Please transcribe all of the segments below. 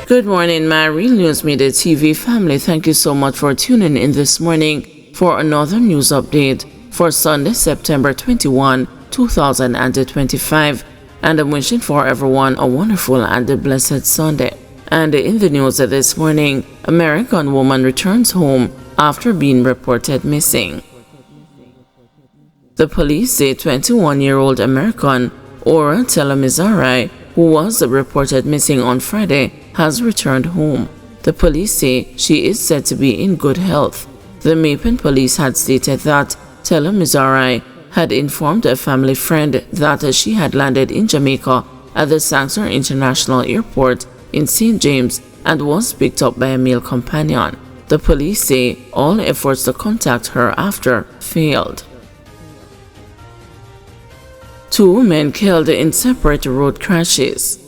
Good morning, my Real News Midday TV family. Thank you so much for tuning in this morning for another news update for Sunday, September 21, 2025. And I'm wishing for everyone a wonderful and a blessed Sunday. And in the news this morning, American woman returns home after being reported missing. The police say 21-year-old American Ora Telemizarai, who was reported missing on Friday, has returned home. The police say she is said to be in good health. The Mapen police had stated that Telemizarai had informed a family friend that she had landed in Jamaica at the Saxor International Airport in St. James and was picked up by a male companion. The police say all efforts to contact her after failed. 2 men killed in separate road crashes.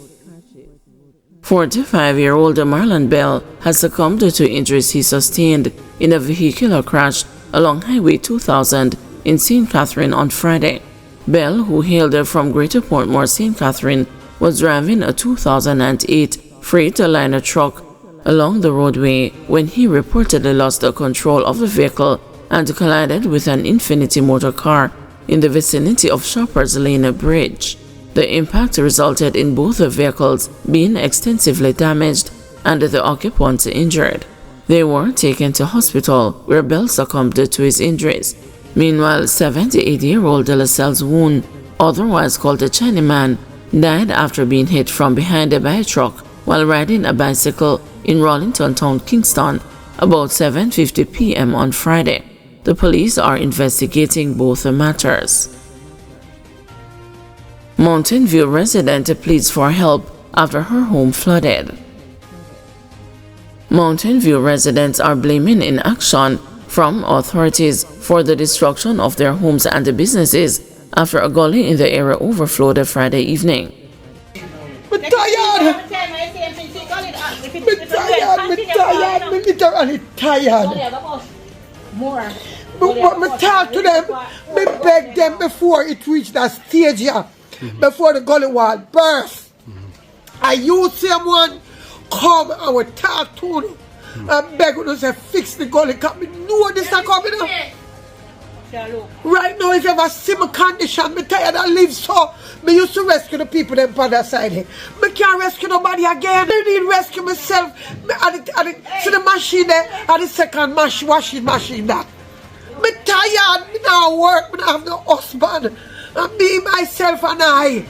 45-year-old Marlon Bell has succumbed to injuries he sustained in a vehicular crash along Highway 2000 in St. Catherine on Friday. Bell, who hailed from Greater Portmore, St. Catherine, was driving a 2008 Freightliner truck along the roadway when he reportedly lost control of the vehicle and collided with an Infinity motor car in the vicinity of Shoppers Lane Bridge. The impact resulted in both the vehicles being extensively damaged and the occupants injured. They were taken to hospital where Bell succumbed to his injuries. Meanwhile, 78-year-old De La Salle's wound, otherwise called a Chinaman, died after being hit from behind by a truck while riding a bicycle in Rollington Town, Kingston, about 7:50 p.m. on Friday. The police are investigating both matters. Mountain View resident pleads for help after her home flooded. Mountain View residents are blaming inaction from authorities for the destruction of their homes and businesses after a gully in the area overflowed Friday evening. I'm literally tired. But talk to them, me beg them before it reached that stage here, before the gully wall burst. I use someone come and we talk to them and beg them to say fix the gully, because me know this is coming up. Right now, if you ever see my condition, me tired and live so. Me used to rescue the people them on that side here. Me can't rescue nobody again. I need rescue myself. See the machine there, and the second washing machine that. Me tired, me now work, me now have no husband. And me, myself and I.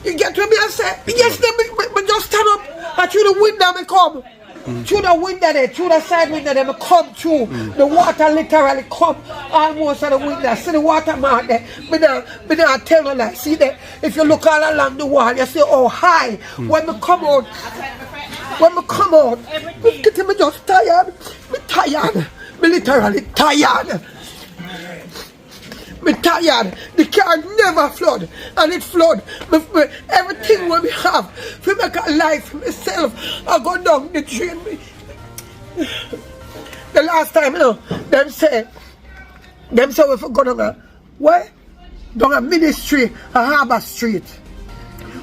You get what me I say? Yes, me just stand up and through the window me come. Through the window there, through the side window there, me come through. The water literally come almost at the window. See the water mark there? Me now tell you like, see there? If you look all along the wall, you see how high. When me come out, me just tired. Me tired. Me literally tired. Me tired. The car never flood, and it flood. Everything what we have, we make a life for myself. I go down the drain. The last time, you know, them say we go down a where? Down a ministry, a Harbour Street.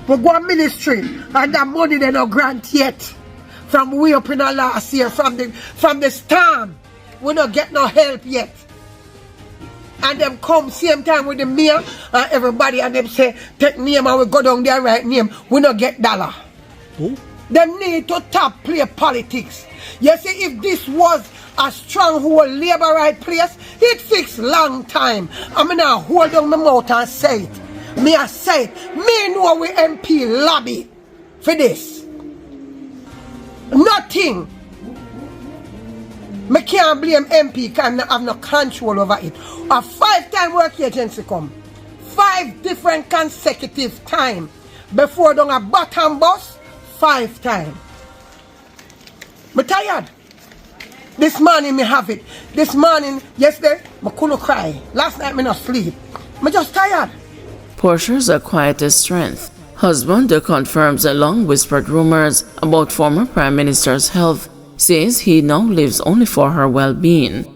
We go a ministry, and that money they no grant yet. From way up in the last year, from the storm, we don't get no help yet. And them come same time with the mayor and everybody, and them say, take name and we go down there right name. We not get dollar. Them need to stop play politics. You see, if this was a stronghold labor right place, it fixed long time. I mean, I hold on my mouth and say it. Me I say it. Me know we MP lobby for this. Nothing. I can't blame MP because I have no control over it. A 5-time work agency come. 5 different consecutive time. Before down a bottom bus, 5 times. I'm tired. This morning me have it. This morning, yesterday, I couldn't cry. Last night me not sleep. I'm just tired. Portia's quiet strength. Husband confirms long whispered rumors about former Prime Minister's health, says he now lives only for her well-being.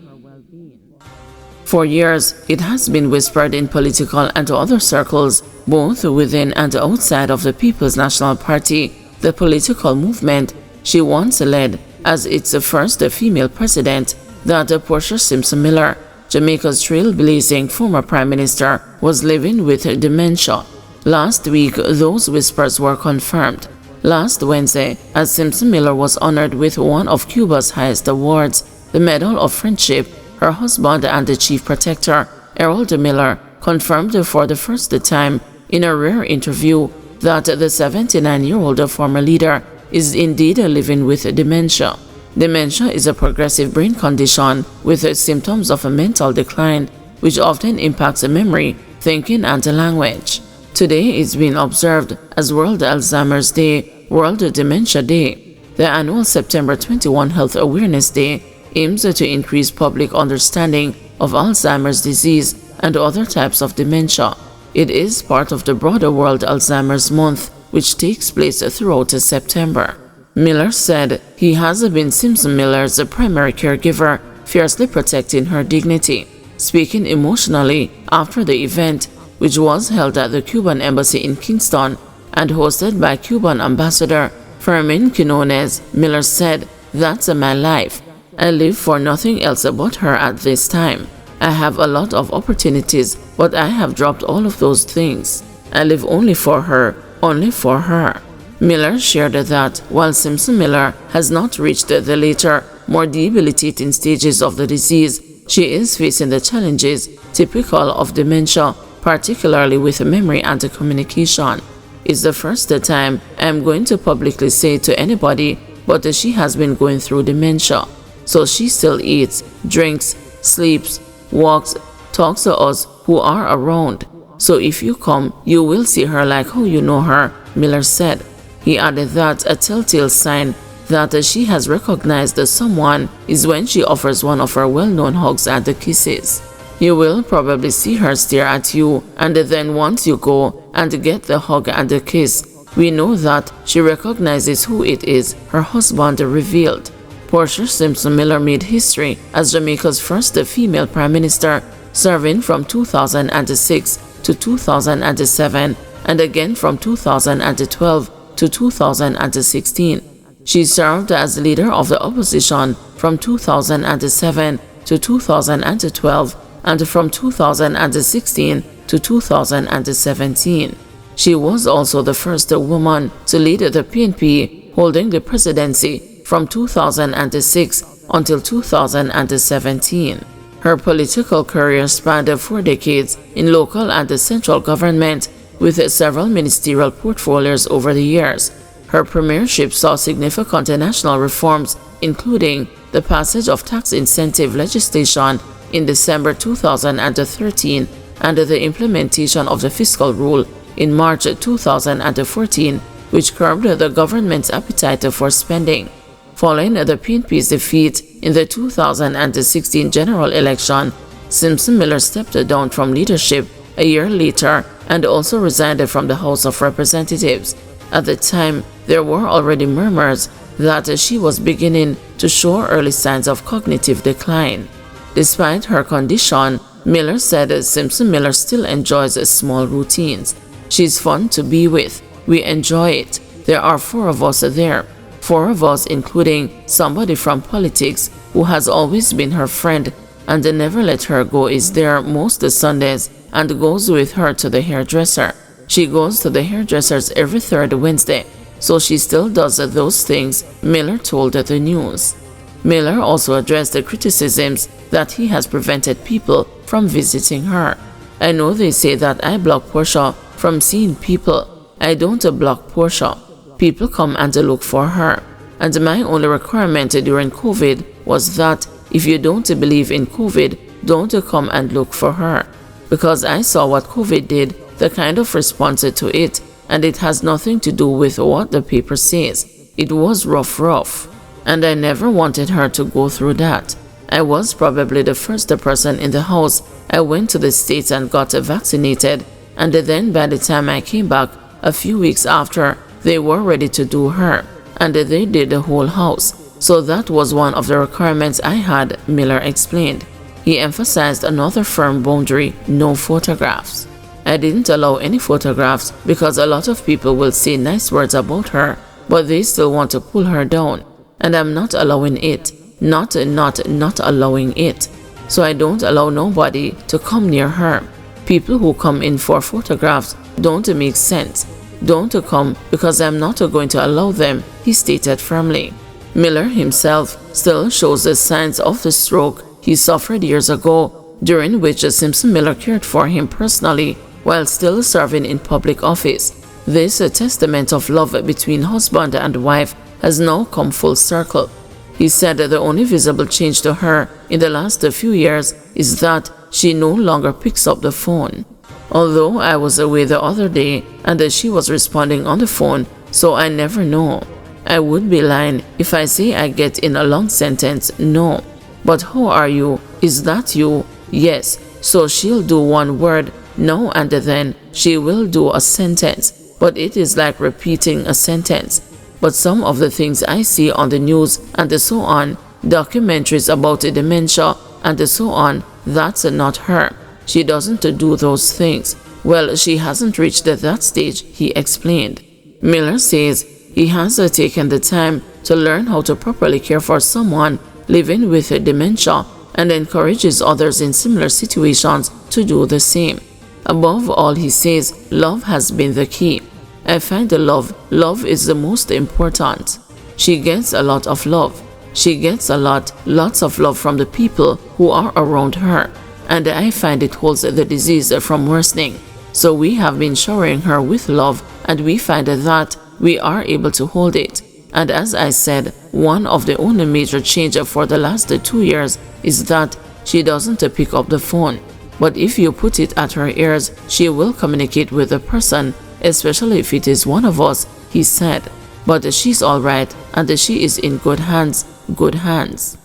For years, it has been whispered in political and other circles, both within and outside of the People's National Party, the political movement, She once led as its first female president that Portia Simpson Miller, Jamaica's trailblazing former prime minister, was living with dementia. Last week, those whispers were confirmed. Last Wednesday, as Simpson Miller was honored with one of Cuba's highest awards, the Medal of Friendship, her husband and the chief protector, Harold Miller, confirmed for the first time in a rare interview that the 79-year-old former leader is indeed living with dementia. Dementia is a progressive brain condition with symptoms of a mental decline, which often impacts memory, thinking, and language. Today is being observed as World Alzheimer's Day, World Dementia Day. The annual September 21 Health Awareness Day aims to increase public understanding of Alzheimer's disease and other types of dementia. It is part of the broader World Alzheimer's Month, which takes place throughout September. Miller said he has been Simpson Miller's primary caregiver, fiercely protecting her dignity. Speaking emotionally after the event, which was held at the Cuban Embassy in Kingston and hosted by Cuban Ambassador Fermin Quinones, Miller said, "That's my life. I live for nothing else but her at this time. I have a lot of opportunities, but I have dropped all of those things. I live only for her, only for her." Miller shared that while Simpson Miller has not reached the later, more debilitating stages of the disease, she is facing the challenges typical of dementia, particularly with memory and communication. "It's the first time I'm going to publicly say to anybody, but she has been going through dementia. So she still eats, drinks, sleeps, walks, talks to us who are around. So if you come, you will see her like how you know her," Miller said. He added that a telltale sign that she has recognized someone is when she offers one of her well-known hugs and kisses. "You will probably see her stare at you, and then once you go and get the hug and the kiss, we know that she recognizes who it is," her husband revealed. Portia Simpson Miller made history as Jamaica's first female prime minister, serving from 2006 to 2007 and again from 2012 to 2016. She served as leader of the opposition from 2007 to 2012 and from 2016 to 2017. She was also the first woman to lead the PNP, holding the presidency from 2006 until 2017. Her political career spanned 4 decades in local and central government, with several ministerial portfolios over the years. Her premiership saw significant national reforms, including the passage of tax incentive legislation in December 2013 and the implementation of the fiscal rule in March 2014, which curbed the government's appetite for spending. Following the PNP's defeat in the 2016 general election, Simpson Miller stepped down from leadership a year later and also resigned from the House of Representatives. At the time, there were already murmurs that she was beginning to show early signs of cognitive decline. Despite her condition, Miller said Simpson Miller still enjoys small routines. "She's fun to be with. We enjoy it. There are 4 of us there. 4 of us, including somebody from politics who has always been her friend and never let her go, is there most Sundays and goes with her to the hairdresser. She goes to the hairdressers every 3rd Wednesday, so she still does those things," Miller told the news. Miller also addressed the criticisms that he has prevented people from visiting her. "I know they say that I block Portia from seeing people. I don't block Portia. People come and look for her. And my only requirement during COVID was that if you don't believe in COVID, don't come and look for her. Because I saw what COVID did, the kind of response to it, and it has nothing to do with what the paper says. It was rough. And I never wanted her to go through that. I was probably the first person in the house. I went to the States and got vaccinated, and then by the time I came back, a few weeks after, they were ready to do her, and they did the whole house. So that was one of the requirements I had," Miller explained. He emphasized another firm boundary: no photographs. "I didn't allow any photographs because a lot of people will say nice words about her, but they still want to pull her down, and I'm not allowing it, not allowing it. So I don't allow nobody to come near her. People who come in for photographs don't make sense. Don't come because I'm not going to allow them, he stated firmly. Miller himself still shows the signs of the stroke he suffered years ago, during which Simpson Miller cared for him personally while still serving in public office. This testament of love between husband and wife has now come full circle. He said that the only visible change to her in the last few years is that she no longer picks up the phone. Although I was away the other day and she was responding on the phone, so I never know. I would be lying if I say I get in a long sentence, no. But how are you? Is that you? Yes. So she'll do one word, no, and then she will do a sentence. But it is like repeating a sentence. But some of the things I see on the news and so on, documentaries about dementia and so on, that's not her. She doesn't do those things. Well, she hasn't reached that stage, he explained. Miller says he has taken the time to learn how to properly care for someone living with dementia and encourages others in similar situations to do the same. Above all, he says, love has been the key. I find the love is the most important. She gets a lot of love. She gets lots of love from the people who are around her. And I find it holds the disease from worsening. So we have been showering her with love, and we find that we are able to hold it. And as I said, one of the only major changes for the last 2 years is that she doesn't pick up the phone. But if you put it at her ears, she will communicate with the person, especially if it is one of us, he said. But she's all right, and she is in good hands, good hands.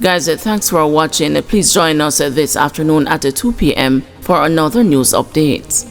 Guys, thanks for watching. Please join us this afternoon at 2 p.m. for another news update.